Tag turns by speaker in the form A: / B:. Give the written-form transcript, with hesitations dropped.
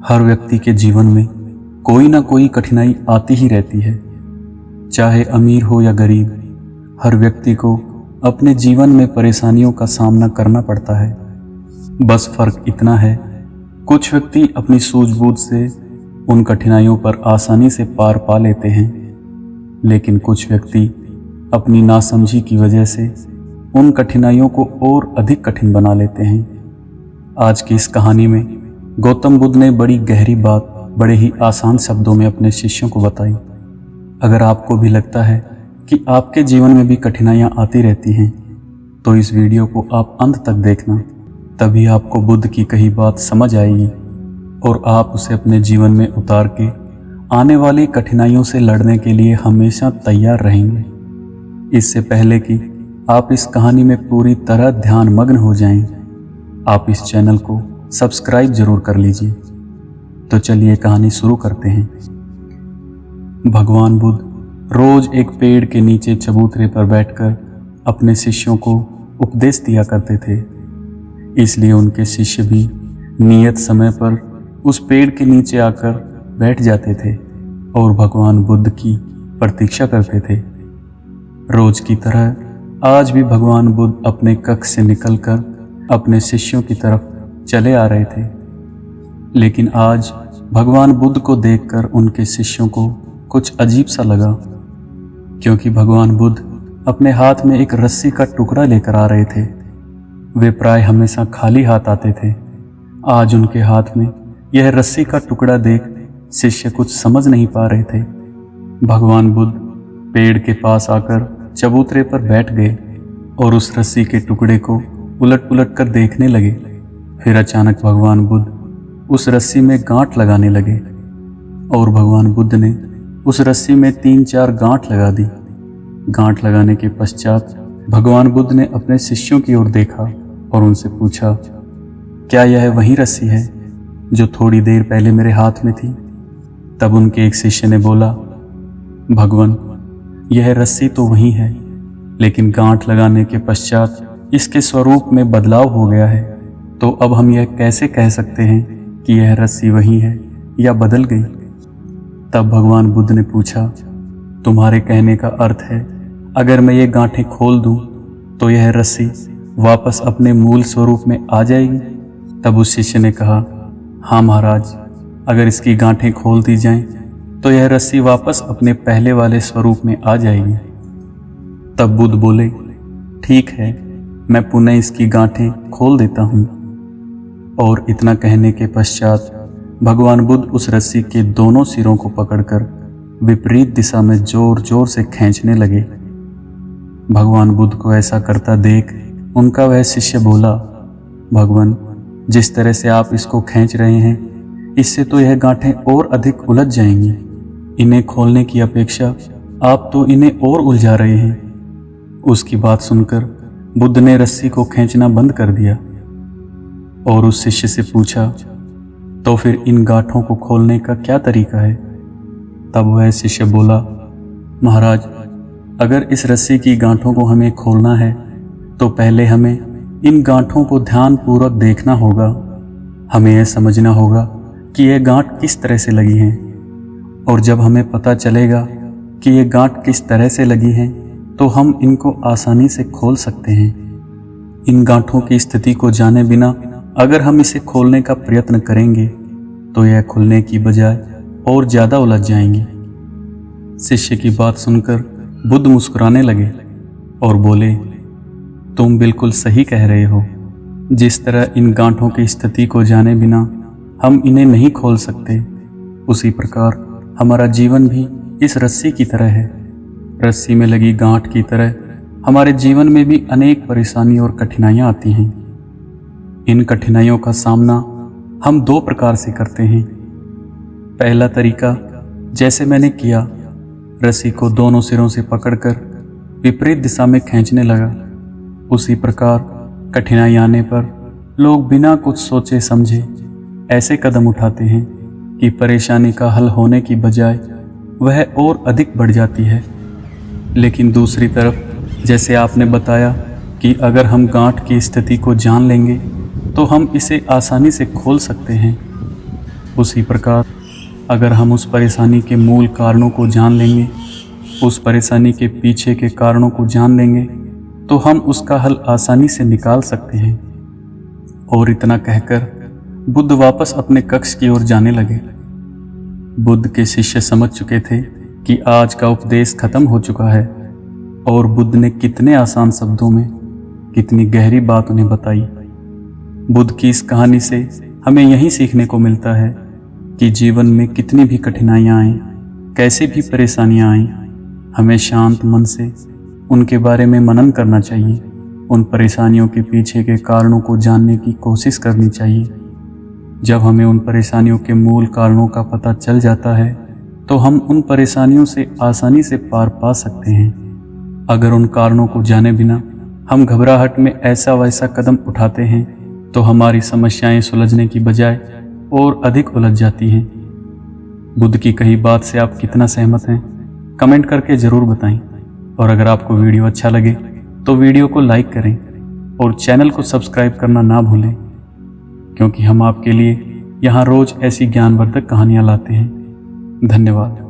A: हर व्यक्ति के जीवन में कोई ना कोई कठिनाई आती ही रहती है, चाहे अमीर हो या गरीब। हर व्यक्ति को अपने जीवन में परेशानियों का सामना करना पड़ता है। बस फर्क इतना है, कुछ व्यक्ति अपनी सूझबूझ से उन कठिनाइयों पर आसानी से पार पा लेते हैं, लेकिन कुछ व्यक्ति अपनी नासमझी की वजह से उन कठिनाइयों को और अधिक कठिन बना लेते हैं। आज की इस कहानी में गौतम बुद्ध ने बड़ी गहरी बात बड़े ही आसान शब्दों में अपने शिष्यों को बताई। अगर आपको भी लगता है कि आपके जीवन में भी कठिनाइयाँ आती रहती हैं, तो इस वीडियो को आप अंत तक देखना, तभी आपको बुद्ध की कही बात समझ आएगी और आप उसे अपने जीवन में उतार के आने वाली कठिनाइयों से लड़ने के लिए हमेशा तैयार रहेंगे। इससे पहले कि आप इस कहानी में पूरी तरह ध्यान मग्न हो जाएं, आप इस चैनल को सब्सक्राइब जरूर कर लीजिए। तो चलिए कहानी शुरू करते हैं। भगवान बुद्ध रोज एक पेड़ के नीचे चबूतरे पर बैठकर अपने शिष्यों को उपदेश दिया करते थे। इसलिए उनके शिष्य भी नियत समय पर उस पेड़ के नीचे आकर बैठ जाते थे और भगवान बुद्ध की प्रतीक्षा करते थे। रोज की तरह आज भी भगवान बुद्ध अपने कक्ष से निकलकर अपने शिष्यों की तरफ चले आ रहे थे। लेकिन आज भगवान बुद्ध को देखकर उनके शिष्यों को कुछ अजीब सा लगा, क्योंकि भगवान बुद्ध अपने हाथ में एक रस्सी का टुकड़ा लेकर आ रहे थे। वे प्राय हमेशा खाली हाथ आते थे। आज उनके हाथ में यह रस्सी का टुकड़ा देख शिष्य कुछ समझ नहीं पा रहे थे। भगवान बुद्ध पेड़ के पास आकर चबूतरे पर बैठ गए और उस रस्सी के टुकड़े को उलट पुलट कर देखने लगे। फिर अचानक भगवान बुद्ध उस रस्सी में गांठ लगाने लगे और भगवान बुद्ध ने उस रस्सी में 3-4 गांठ लगा दी। गांठ लगाने के पश्चात भगवान बुद्ध ने अपने शिष्यों की ओर देखा और उनसे पूछा, क्या यह वही रस्सी है जो थोड़ी देर पहले मेरे हाथ में थी? तब उनके एक शिष्य ने बोला, भगवान, यह रस्सी तो वही है, लेकिन गांठ लगाने के पश्चात इसके स्वरूप में बदलाव हो गया है। तो अब हम यह कैसे कह सकते हैं कि यह रस्सी वही है या बदल गई? तब भगवान बुद्ध ने पूछा, तुम्हारे कहने का अर्थ है अगर मैं ये गांठें खोल दूं तो यह रस्सी वापस अपने मूल स्वरूप में आ जाएगी? तब उस शिष्य ने कहा, हाँ महाराज, अगर इसकी गांठें खोल दी जाएं तो यह रस्सी वापस अपने पहले वाले स्वरूप में आ जाएगी। तब बुद्ध बोले, ठीक है, मैं पुनः इसकी गांठें खोल देता हूँ। और इतना कहने के पश्चात भगवान बुद्ध उस रस्सी के दोनों सिरों को पकड़कर विपरीत दिशा में जोर जोर से खींचने लगे। भगवान बुद्ध को ऐसा करता देख उनका वह शिष्य बोला, भगवान, जिस तरह से आप इसको खींच रहे हैं, इससे तो यह गांठें और अधिक उलझ जाएंगी। इन्हें खोलने की अपेक्षा आप तो इन्हें और उलझा रहे हैं। उसकी बात सुनकर बुद्ध ने रस्सी को खींचना बंद कर दिया और उस शिष्य से पूछा, तो फिर इन गांठों को खोलने का क्या तरीका है? तब वह शिष्य बोला, महाराज, अगर इस रस्सी की गांठों को हमें खोलना है तो पहले हमें इन गांठों को ध्यानपूर्वक देखना होगा। हमें यह समझना होगा कि यह गांठ किस तरह से लगी हैं, और जब हमें पता चलेगा कि ये गांठ किस तरह से लगी हैं तो हम इनको आसानी से खोल सकते हैं। इन गांठों की स्थिति को जाने बिना अगर हम इसे खोलने का प्रयत्न करेंगे तो यह खुलने की बजाय और ज़्यादा उलझ जाएंगी। शिष्य की बात सुनकर बुद्ध मुस्कुराने लगे और बोले, तुम बिल्कुल सही कह रहे हो। जिस तरह इन गांठों की स्थिति को जाने बिना हम इन्हें नहीं खोल सकते, उसी प्रकार हमारा जीवन भी इस रस्सी की तरह है। रस्सी में लगी गांठ की तरह हमारे जीवन में भी अनेक परेशानी और कठिनाइयाँ आती हैं। इन कठिनाइयों का सामना हम 2 प्रकार से करते हैं। पहला तरीका, जैसे मैंने किया, रस्सी को दोनों सिरों से पकड़कर विपरीत दिशा में खींचने लगा। उसी प्रकार कठिनाई आने पर लोग बिना कुछ सोचे समझे ऐसे कदम उठाते हैं कि परेशानी का हल होने की बजाय वह और अधिक बढ़ जाती है। लेकिन दूसरी तरफ, जैसे आपने बताया कि अगर हम गांठ की स्थिति को जान लेंगे तो हम इसे आसानी से खोल सकते हैं। उसी प्रकार अगर हम उस परेशानी के मूल कारणों को जान लेंगे, उस परेशानी के पीछे के कारणों को जान लेंगे, तो हम उसका हल आसानी से निकाल सकते हैं। और इतना कहकर बुद्ध वापस अपने कक्ष की ओर जाने लगे। बुद्ध के शिष्य समझ चुके थे कि आज का उपदेश खत्म हो चुका है और बुद्ध ने कितने आसान शब्दों में कितनी गहरी बात उन्हें बताई। बुद्ध की इस कहानी से हमें यही सीखने को मिलता है कि जीवन में कितनी भी कठिनाइयाँ आएं, कैसी भी परेशानियाँ आएं, हमें शांत मन से उनके बारे में मनन करना चाहिए। उन परेशानियों के पीछे के कारणों को जानने की कोशिश करनी चाहिए। जब हमें उन परेशानियों के मूल कारणों का पता चल जाता है तो हम उन परेशानियों से आसानी से पार पा सकते हैं। अगर उन कारणों को जाने बिना हम घबराहट में ऐसा वैसा कदम उठाते हैं तो हमारी समस्याएं सुलझने की बजाय और अधिक उलझ जाती हैं। बुद्ध की कही बात से आप कितना सहमत हैं, कमेंट करके ज़रूर बताएं। और अगर आपको वीडियो अच्छा लगे तो वीडियो को लाइक करें और चैनल को सब्सक्राइब करना ना भूलें, क्योंकि हम आपके लिए यहाँ रोज़ ऐसी ज्ञानवर्धक कहानियाँ लाते हैं। धन्यवाद।